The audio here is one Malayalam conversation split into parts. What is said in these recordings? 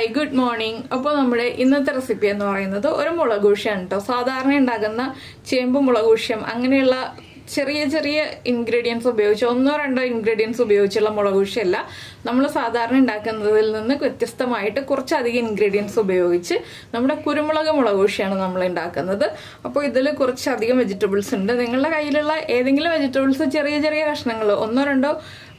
Hi, good morning. അപ്പോൾ നമ്മുടെ ഇന്നത്തെ റെസിപ്പി എന്ന് പറയുന്നത് ഒരു മുളകൂഷ്യാണ് ട്ടോ. സാധാരണ ഉണ്ടാക്കുന്ന ചേമ്പ് മുളകൂഷ്യം അങ്ങനെയുള്ള ചെറിയ ചെറിയ ഇൻഗ്രീഡിയൻസ് ഉപയോഗിച്ച് ഒന്നോ രണ്ടോ ഇൻഗ്രീഡിയൻസ് ഉപയോഗിച്ചുള്ള മുളകൂഷ്യമല്ല. നമ്മൾ സാധാരണ ഉണ്ടാക്കുന്നതിൽ നിന്ന് വ്യത്യസ്തമായിട്ട് കുറച്ചധികം ഇൻഗ്രീഡിയൻസ് ഉപയോഗിച്ച് നമ്മുടെ കുരുമുളക് മുളകൂഷ്യാണ് നമ്മൾ ഉണ്ടാക്കുന്നത്. അപ്പോൾ ഇതിൽ കുറച്ചധികം വെജിറ്റബിൾസ് ഉണ്ട്. നിങ്ങളുടെ കയ്യിലുള്ള ഏതെങ്കിലും വെജിറ്റബിൾസ് ചെറിയ ചെറിയ കഷ്ണങ്ങൾ ഒന്നോ രണ്ടോ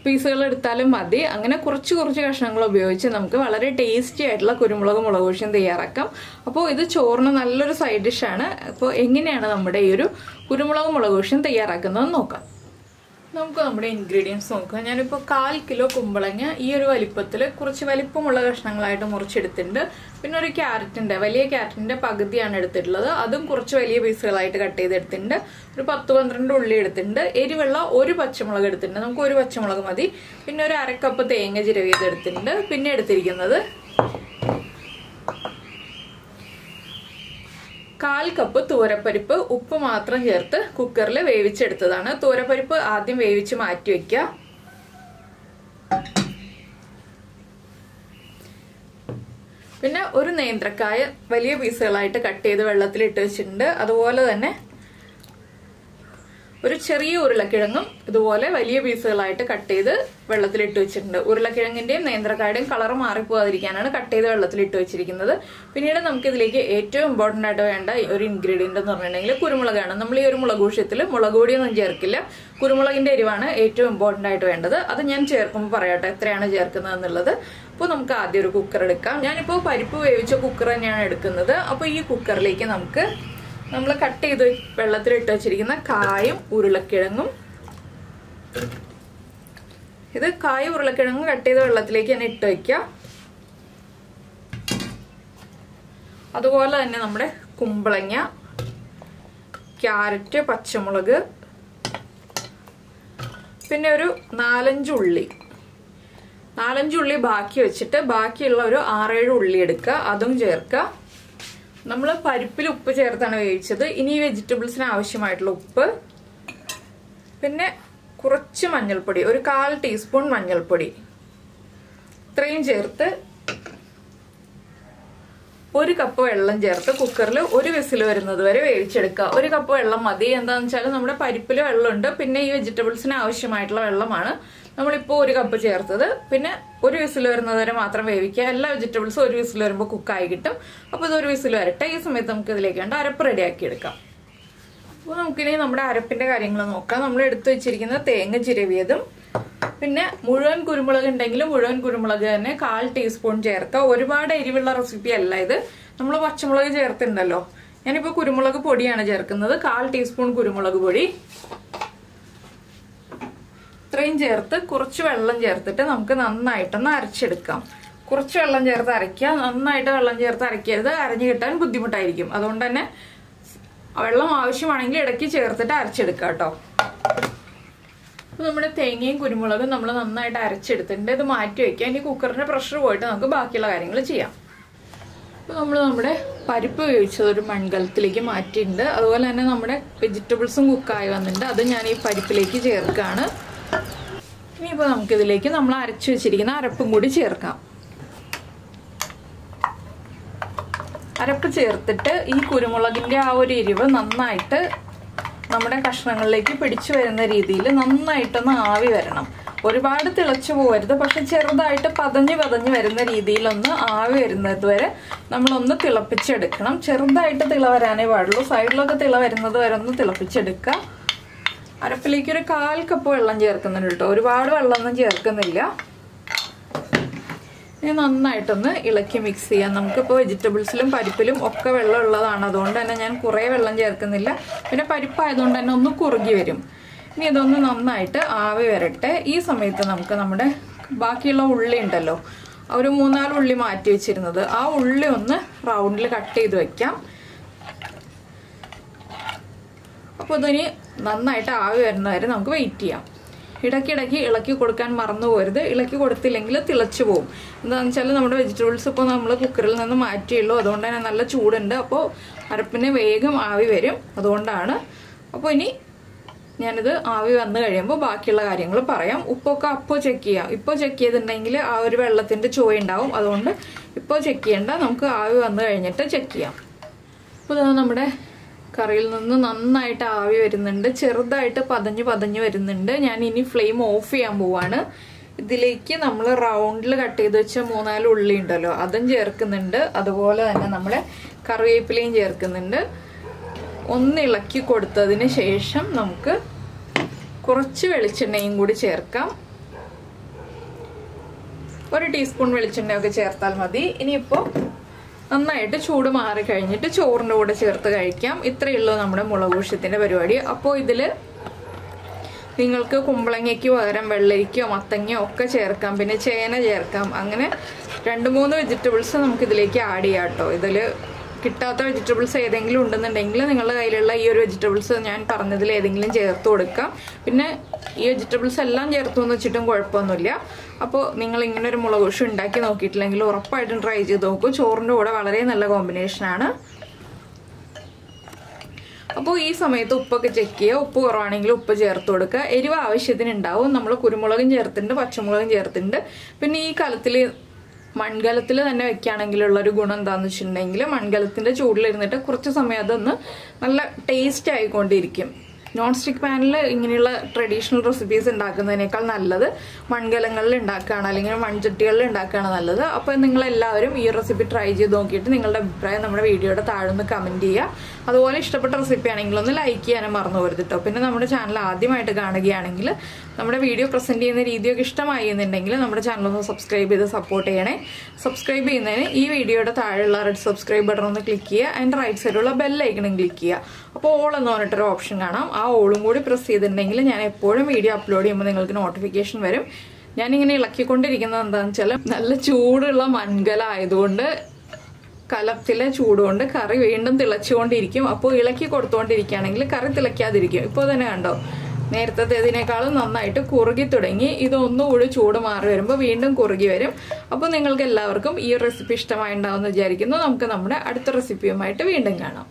പീസുകൾ എടുത്താലും മതി. അങ്ങനെ കുറച്ച് കഷ്ണങ്ങൾ ഉപയോഗിച്ച് നമുക്ക് വളരെ ടേസ്റ്റി ആയിട്ടുള്ള കുരുമുളക് മുളകൂഷ്യം തയ്യാറാക്കാം. അപ്പോൾ ഇത് ചോറിന് നല്ലൊരു സൈഡ് ഡിഷാണ്. അപ്പോൾ എങ്ങനെയാണ് നമ്മുടെ ഈ ഒരു കുരുമുളക് മുളകൂഷ്യം തയ്യാറാക്കുന്നത് നോക്കാം. നമുക്ക് നമ്മുടെ ഇൻഗ്രീഡിയൻസ് നോക്കാം. ഞാനിപ്പോൾ 1/4 കിലോ കുമ്പളങ്ങ ഈ ഒരു വലിപ്പത്തിൽ കുറച്ച് വലിപ്പമുള്ള കഷ്ണങ്ങളായിട്ട് മുറിച്ചെടുത്തിട്ടുണ്ട്. പിന്നെ ഒരു ക്യാരറ്റിന്റെ വലിയ ക്യാരറ്റിന്റെ പകുതിയാണ് എടുത്തിട്ടുള്ളത്. അതും കുറച്ച് വലിയ പീസുകളായിട്ട് കട്ട് ചെയ്തെടുത്തിട്ടുണ്ട്. ഒരു 10-12 ഉള്ളി എടുത്തിട്ടുണ്ട്. എരിവുള്ള ഒരു പച്ചമുളക് എടുത്തിട്ടുണ്ട്. നമുക്ക് ഒരു പച്ചമുളക് മതി. പിന്നെ ഒരു 1/2 കപ്പ് തേങ്ങ ചിരവിയതെടുത്തിട്ടുണ്ട്. പിന്നെ എടുത്തിരിക്കുന്നത് 1/4 കപ്പ് തോരപ്പരിപ്പ് ഉപ്പ് മാത്രം ചേർത്ത് കുക്കറിൽ വേവിച്ചെടുത്തതാണ്. തോരപ്പരിപ്പ് ആദ്യം വേവിച്ച് മാറ്റി വെക്കുക. പിന്നെ ഒരു നേന്ത്രക്കായ വലിയ പീസുകളായിട്ട് കട്ട് ചെയ്ത് വെള്ളത്തിൽ ഇട്ട് വെച്ചിട്ടുണ്ട്. അതുപോലെ തന്നെ ഒരു ചെറിയ ഉരുളക്കിഴങ്ങും ഇതുപോലെ വലിയ പീസുകളായിട്ട് കട്ട് ചെയ്ത് വെള്ളത്തിലിട്ട് വെച്ചിട്ടുണ്ട്. ഉരുളക്കിഴങ്ങിന്റെയും നേന്ത്രക്കായുടെയും കളർ മാറിപ്പോകാതിരിക്കാനാണ് കട്ട് ചെയ്ത് വെള്ളത്തിലിട്ട് വെച്ചിരിക്കുന്നത്. പിന്നീട് നമുക്ക് ഇതിലേക്ക് ഏറ്റവും ഇമ്പോർട്ടന്റ് ആയിട്ട് വേണ്ട ഒരു ഇൻഗ്രീഡിയന്റ് എന്ന് പറഞ്ഞിട്ടുണ്ടെങ്കിൽ കുരുമുളകാണ്. നമ്മൾ ഈ ഒരു മുളകൂഷ്യത്തിൽ മുളക് പൊടിയൊന്നും ചേർക്കില്ല. കുരുമുളകിന്റെ എരിവാണ് ഏറ്റവും ഇമ്പോർട്ടന്റ് ആയിട്ട് വേണ്ടത്. അത് ഞാൻ ചേർക്കുമ്പോൾ പറയാട്ടെ എത്രയാണ് ചേർക്കുന്നത് എന്നുള്ളത്. അപ്പോൾ നമുക്ക് ആദ്യം ഒരു കുക്കർ എടുക്കാം. ഞാനിപ്പോൾ പരിപ്പ് വേവിച്ച കുക്കർ തന്നെയാണ് എടുക്കുന്നത്. അപ്പോൾ ഈ കുക്കറിലേക്ക് നമുക്ക് നമ്മൾ കട്ട് ചെയ്ത് വെള്ളത്തിലിട്ട് വെച്ചിരിക്കുന്ന കായും ഉരുളക്കിഴങ്ങും, ഇത് കായും ഉരുളക്കിഴങ്ങും കട്ട് ചെയ്ത് വെള്ളത്തിലേക്ക് തന്നെ ഇട്ട് വയ്ക്കുക. അതുപോലെ തന്നെ നമ്മുടെ കുമ്പളങ്ങ, ക്യാരറ്റ്, പച്ചമുളക്, പിന്നെ ഒരു 4-5 ഉള്ളി ബാക്കി വെച്ചിട്ട് ബാക്കിയുള്ള ഒരു 6-7 ഉള്ളി എടുക്കുക. അതും ചേർക്കുക. നമ്മൾ പരിപ്പിൽ ഉപ്പ് ചേർത്താണ് വേവിച്ചത്. ഇനി ഈ വെജിറ്റബിൾസിന് ആവശ്യമായിട്ടുള്ള ഉപ്പ്, പിന്നെ കുറച്ച് മഞ്ഞൾപ്പൊടി, ഒരു 1/4 ടീസ്പൂൺ മഞ്ഞൾപ്പൊടി, ഇത്രയും ചേർത്ത് 1 കപ്പ് വെള്ളം ചേർത്ത് കുക്കറിൽ ഒരു വിസിൽ വരുന്നത് വരെ വേവിച്ചെടുക്കുക. 1 കപ്പ് വെള്ളം മതി. എന്താണെന്ന് വെച്ചാൽ നമ്മുടെ പരിപ്പിൽ വെള്ളമുണ്ട്. പിന്നെ ഈ വെജിറ്റബിൾസിന് ആവശ്യമായിട്ടുള്ള വെള്ളമാണ് നമ്മളിപ്പോൾ 1 കപ്പ് ചേർത്തത്. പിന്നെ ഒരു വിസിൽ വരുന്നത് വരെ മാത്രം വേവിക്കുക. എല്ലാ വെജിറ്റബിൾസും ഒരു വിസിൽ വരുമ്പോൾ കുക്കായി കിട്ടും. അപ്പോൾ ഇതൊരു വിസിൽ വരട്ടെ. ഈ സമയത്ത് നമുക്ക് ഇതിലേക്ക് വേണ്ട അരപ്പ് റെഡിയാക്കി എടുക്കാം. അപ്പോൾ നമുക്കിനി നമ്മുടെ അരപ്പിന്റെ കാര്യങ്ങൾ നോക്കാം. നമ്മൾ എടുത്തു വെച്ചിരിക്കുന്ന തേങ്ങ ചിരവിയതും, പിന്നെ മുഴുവൻ കുരുമുളക് ഉണ്ടെങ്കിൽ മുഴുവൻ കുരുമുളക് തന്നെ 1/4 ടീസ്പൂൺ ചേർക്കുക. ഒരുപാട് എരിവുള്ള റെസിപ്പി അല്ല ഇത്. നമ്മൾ പച്ചമുളക് ചേർത്തിട്ടുണ്ടല്ലോ. ഞാനിപ്പോൾ കുരുമുളക് പൊടിയാണ് ചേർക്കുന്നത്. 1/4 ടീസ്പൂൺ കുരുമുളക് പൊടി ഇത്രയും ചേർത്ത് കുറച്ച് വെള്ളം ചേർത്തിട്ട് നമുക്ക് നന്നായിട്ടൊന്ന് അരച്ചെടുക്കാം. കുറച്ച് വെള്ളം ചേർത്ത് അരയ്ക്കുക. നന്നായിട്ട് വെള്ളം ചേർത്ത് അരയ്ക്കരുത്. അരഞ്ഞു കിട്ടാൻ ബുദ്ധിമുട്ടായിരിക്കും. അതുകൊണ്ട് തന്നെ വെള്ളം ആവശ്യമാണെങ്കിൽ ഇടയ്ക്ക് ചേർത്തിട്ട് അരച്ചെടുക്കുക കേട്ടോ. അപ്പോൾ നമ്മുടെ തേങ്ങയും കുരുമുളകും നമ്മൾ നന്നായിട്ട് അരച്ചെടുത്തിട്ടുണ്ട്. ഇത് മാറ്റി വയ്ക്കുക. ഇനി കുക്കറിന്റെ പ്രഷർ പോയിട്ട് നമുക്ക് ബാക്കിയുള്ള കാര്യങ്ങൾ ചെയ്യാം. അപ്പോൾ നമ്മൾ നമ്മുടെ പരിപ്പ് വേവിച്ചത് ഒരു മൺകലത്തിലേക്ക് മാറ്റിയിട്ടുണ്ട്. അതുപോലെ തന്നെ നമ്മുടെ വെജിറ്റബിൾസും കുക്കായി വന്നിട്ടുണ്ട്. അത് ഞാൻ ഈ പരിപ്പിലേക്ക് ചേർക്കുകയാണ്. ഇനിയിപ്പോൾ നമുക്കിതിലേക്ക് നമ്മൾ അരച്ചു വെച്ചിരിക്കുന്ന അരപ്പും കൂടി ചേർക്കാം. അരപ്പ് ചേർത്തിട്ട് ഈ കുരുമുളകിന്റെ ആ ഒരു എരിവ് നന്നായിട്ട് നമ്മുടെ കഷ്ണങ്ങളിലേക്ക് പിടിച്ചു വരുന്ന രീതിയിൽ നന്നായിട്ടൊന്ന് ആവി വരണം. ഒരുപാട് തിളച്ചു പോകരുത്. പക്ഷെ ചെറുതായിട്ട് പതഞ്ഞ് വരുന്ന രീതിയിലൊന്ന് ആവി വരുന്നത് വരെ നമ്മളൊന്ന് തിളപ്പിച്ചെടുക്കണം. ചെറുതായിട്ട് തിള വരാനേ പാടുള്ളൂ. സൈഡിലൊക്കെ തിള വരുന്നത് വരെ ഒന്ന് തിളപ്പിച്ചെടുക്കുക. അരപ്പിലേക്ക് ഒരു 1/4 കപ്പ് വെള്ളം ചേർക്കുന്നുണ്ട് കേട്ടോ. ഒരുപാട് വെള്ളമൊന്നും ചേർക്കുന്നില്ല. ഇനി നന്നായിട്ടൊന്ന് ഇളക്കി മിക്സ് ചെയ്യാം. നമുക്കിപ്പോൾ വെജിറ്റബിൾസിലും പരിപ്പിലും ഒക്കെ വെള്ളം ഉള്ളതാണ്. അതുകൊണ്ട് തന്നെ ഞാൻ കുറേ വെള്ളം ചേർക്കുന്നില്ല. പിന്നെ പരിപ്പായതുകൊണ്ട് തന്നെ ഒന്ന് കുറുകി വരും. ഇനി ഇതൊന്ന് നന്നായിട്ട് ആവി വരട്ടെ. ഈ സമയത്ത് നമുക്ക് നമ്മുടെ ബാക്കിയുള്ള ഉള്ളി ഉണ്ടല്ലോ, ഒരു 3-4 ഉള്ളി മാറ്റി വെച്ചിരുന്നത്, ആ ഉള്ളി ഒന്ന് റൗണ്ടിൽ കട്ട് ചെയ്ത് വെക്കാം. അപ്പോൾ ഇതിന് നന്നായിട്ട് ആവി വരുന്നവരെ നമുക്ക് വെയിറ്റ് ചെയ്യാം. ഇടയ്ക്കിടയ്ക്ക് ഇളക്കി കൊടുക്കാൻ മറന്നു പോരുത്. ഇളക്കി കൊടുത്തില്ലെങ്കിൽ തിളച്ചു പോകും. എന്താണെന്ന് വെച്ചാൽ നമ്മുടെ വെജിറ്റബിൾസ് ഇപ്പോൾ നമ്മൾ കുക്കറിൽ നിന്ന് മാറ്റിയുള്ളൂ. അതുകൊണ്ട് തന്നെ നല്ല ചൂടുണ്ട്. അപ്പോൾ അരപ്പിന് വേഗം ആവി വരും. അതുകൊണ്ടാണ്. അപ്പോൾ ഇനി ഞാനിത് ആവി വന്നു കഴിയുമ്പോൾ ബാക്കിയുള്ള കാര്യങ്ങൾ പറയാം. ഉപ്പൊക്കെ അപ്പോൾ ചെക്ക് ചെയ്യാം. ഇപ്പോൾ ചെക്ക് ചെയ്തിട്ടുണ്ടെങ്കിൽ ആ ഒരു വെള്ളത്തിന്റെ ചുവ ഉണ്ടാവും. അതുകൊണ്ട് ഇപ്പോൾ ചെക്ക് ചെയ്യേണ്ട, നമുക്ക് ആവി വന്നു കഴിഞ്ഞിട്ട് ചെക്ക് ചെയ്യാം. അപ്പോൾ നമ്മുടെ കറിയിൽ നിന്ന് നന്നായിട്ട് ആവി വരുന്നുണ്ട്, ചെറുതായിട്ട് പതഞ്ഞ് വരുന്നുണ്ട്. ഞാൻ ഇനി ഫ്ലെയിം ഓഫ് ചെയ്യാൻ പോവാണ്. ഇതിലേക്ക് നമ്മൾ റൗണ്ടിൽ കട്ട് ചെയ്ത് വെച്ച 3-4 ഉള്ളി ഉണ്ടല്ലോ, അതും ചേർക്കുന്നുണ്ട്. അതുപോലെ തന്നെ നമ്മൾ കറിവേപ്പിലയും ചേർക്കുന്നുണ്ട്. ഒന്ന് ഇളക്കി കൊടുത്തതിന് ശേഷം നമുക്ക് കുറച്ച് വെളിച്ചെണ്ണയും കൂടി ചേർക്കാം. 1 ടീസ്പൂൺ വെളിച്ചെണ്ണയൊക്കെ ചേർത്താൽ മതി. ഇനിയിപ്പോൾ നന്നായിട്ട് ചൂട് മാറി കഴിഞ്ഞിട്ട് ചോറിൻ്റെ കൂടെ ചേർത്ത് കഴിക്കാം. ഇത്രയേ ഉള്ളൂ നമ്മുടെ മുളകൂഷ്യത്തിൻ്റെ പരിപാടി. അപ്പോൾ ഇതിൽ നിങ്ങൾക്ക് കുമ്പളങ്ങയ്ക്ക് പകരം വെള്ളരിക്കയോ മത്തങ്ങയോ ഒക്കെ ചേർക്കാം, പിന്നെ ചേന ചേർക്കാം. അങ്ങനെ 2-3 വെജിറ്റബിൾസ് നമുക്ക് ഇതിലേക്ക് ആഡ് ചെയ്യാം കേട്ടോ. ഇതിൽ കിട്ടാത്ത വെജിറ്റബിൾസ് ഏതെങ്കിലും ഉണ്ടെന്നുണ്ടെങ്കിൽ നിങ്ങളുടെ കയ്യിലുള്ള ഈ ഒരു വെജിറ്റബിൾസ് ഞാൻ പറഞ്ഞതിൽ ഏതെങ്കിലും ചേർത്ത് കൊടുക്കാം. പിന്നെ ഈ വെജിറ്റബിൾസ് എല്ലാം ചേർത്തു എന്ന് വെച്ചിട്ടും കുഴപ്പമൊന്നുമില്ല. അപ്പോൾ നിങ്ങൾ ഇങ്ങനെ ഒരു മുളകൂഷ്യം ഉണ്ടാക്കി നോക്കിയിട്ടില്ലെങ്കിൽ ഉറപ്പായിട്ടും ട്രൈ ചെയ്ത് നോക്കൂ. ചോറിൻ്റെ കൂടെ വളരെ നല്ല കോമ്പിനേഷനാണ്. അപ്പോൾ ഈ സമയത്ത് ഉപ്പൊക്കെ ചെക്ക് ചെയ്യുക. ഉപ്പ് കുറവാണെങ്കിൽ ഉപ്പ് ചേർത്ത് കൊടുക്കുക. എരിവ് ആവശ്യത്തിന് ഉണ്ടാവും. നമ്മൾ കുരുമുളകും ചേർത്തിട്ടുണ്ട്, പച്ചമുളകും ചേർത്തിട്ടുണ്ട്. പിന്നെ ഈ കാലത്തിൽ മൺകലത്തിൽ തന്നെ വെക്കുകയാണെങ്കിലുള്ളൊരു ഗുണം എന്താണെന്ന് വെച്ചിട്ടുണ്ടെങ്കിൽ മൺകലത്തിൻ്റെ ചൂടിലിരുന്നിട്ട് കുറച്ച് സമയം അതൊന്ന് നല്ല ടേസ്റ്റ് ആയിക്കൊണ്ടിരിക്കും. നോൺ സ്റ്റിക്ക് പാനിൽ ഇങ്ങനെയുള്ള ട്രഡീഷണൽ റെസിപ്പീസ് ഉണ്ടാക്കുന്നതിനേക്കാൾ നല്ലത് മൺകലങ്ങളിൽ ഉണ്ടാക്കുകയാണ്, അല്ലെങ്കിൽ മൺചട്ടികളിൽ ഉണ്ടാക്കുകയാണ് നല്ലത്. അപ്പോൾ നിങ്ങളെല്ലാവരും ഈ റെസിപ്പി ട്രൈ ചെയ്ത് നോക്കിയിട്ട് നിങ്ങളുടെ അഭിപ്രായം നമ്മുടെ വീഡിയോയുടെ താഴെ ഒന്ന് കമൻറ്റ് ചെയ്യുക. അതുപോലെ ഇഷ്ടപ്പെട്ട റെസിപ്പി ആണെങ്കിൽ ഒന്ന് ലൈക്ക് ചെയ്യാനും മറന്നു പോകരുത് കേട്ടോ. പിന്നെ നമ്മുടെ ചാനൽ ആദ്യമായിട്ട് കാണുകയാണെങ്കിൽ നമ്മുടെ വീഡിയോ പ്രസൻറ്റ് ചെയ്യുന്ന രീതിയൊക്കെ ഇഷ്ടമായി എന്നുണ്ടെങ്കിൽ നമ്മുടെ ചാനൽ ഒന്ന് സബ്സ്ക്രൈബ് ചെയ്ത് സപ്പോർട്ട് ചെയ്യണേ. സബ്സ്ക്രൈബ് ചെയ്യുന്നതിന് ഈ വീഡിയോയുടെ താഴെയുള്ള റെഡ് സബ്സ്ക്രൈബ് ബട്ടൺ ഒന്ന് ക്ലിക്ക് ചെയ്യുക. അതിൻ്റെ റൈറ്റ് സൈഡിലുള്ള ബെല്ലൈക്കണും ക്ലിക്ക് ചെയ്യുക. അപ്പോൾ ഓൾ എന്ന് പറഞ്ഞിട്ടൊരു ഓപ്ഷൻ കാണാം. ആ ഓളും കൂടി പ്രസ് ചെയ്തിട്ടുണ്ടെങ്കിൽ ഞാൻ എപ്പോഴും വീഡിയോ അപ്ലോഡ് ചെയ്യുമ്പോൾ നിങ്ങൾക്ക് നോട്ടിഫിക്കേഷൻ വരും. ഞാനിങ്ങനെ ഇളക്കിക്കൊണ്ടിരിക്കുന്നത് എന്താണെന്ന് വെച്ചാൽ നല്ല ചൂടുള്ള മൺകല ആയതുകൊണ്ട് കലത്തിലെ ചൂടുകൊണ്ട് കറി വീണ്ടും തിളച്ചുകൊണ്ടിരിക്കും. അപ്പോൾ ഇളക്കി കൊടുത്തുകൊണ്ടിരിക്കുകയാണെങ്കിൽ കറി തിളയ്ക്കാതിരിക്കും. ഇപ്പോൾ തന്നെ കണ്ടോ, നേരത്തേതിനേക്കാളും നന്നായിട്ട് കുറുകി തുടങ്ങി. ഇതൊന്നുകൂടി ചൂട് മാറി വരുമ്പോൾ വീണ്ടും കുറുകി വരും. അപ്പോൾ നിങ്ങൾക്ക് എല്ലാവർക്കും ഈ റെസിപ്പി ഇഷ്ടമായി ഉണ്ടാവുമെന്ന് വിചാരിക്കുന്നു. നമുക്ക് നമ്മുടെ അടുത്ത റെസിപ്പിയുമായിട്ട് വീണ്ടും കാണാം.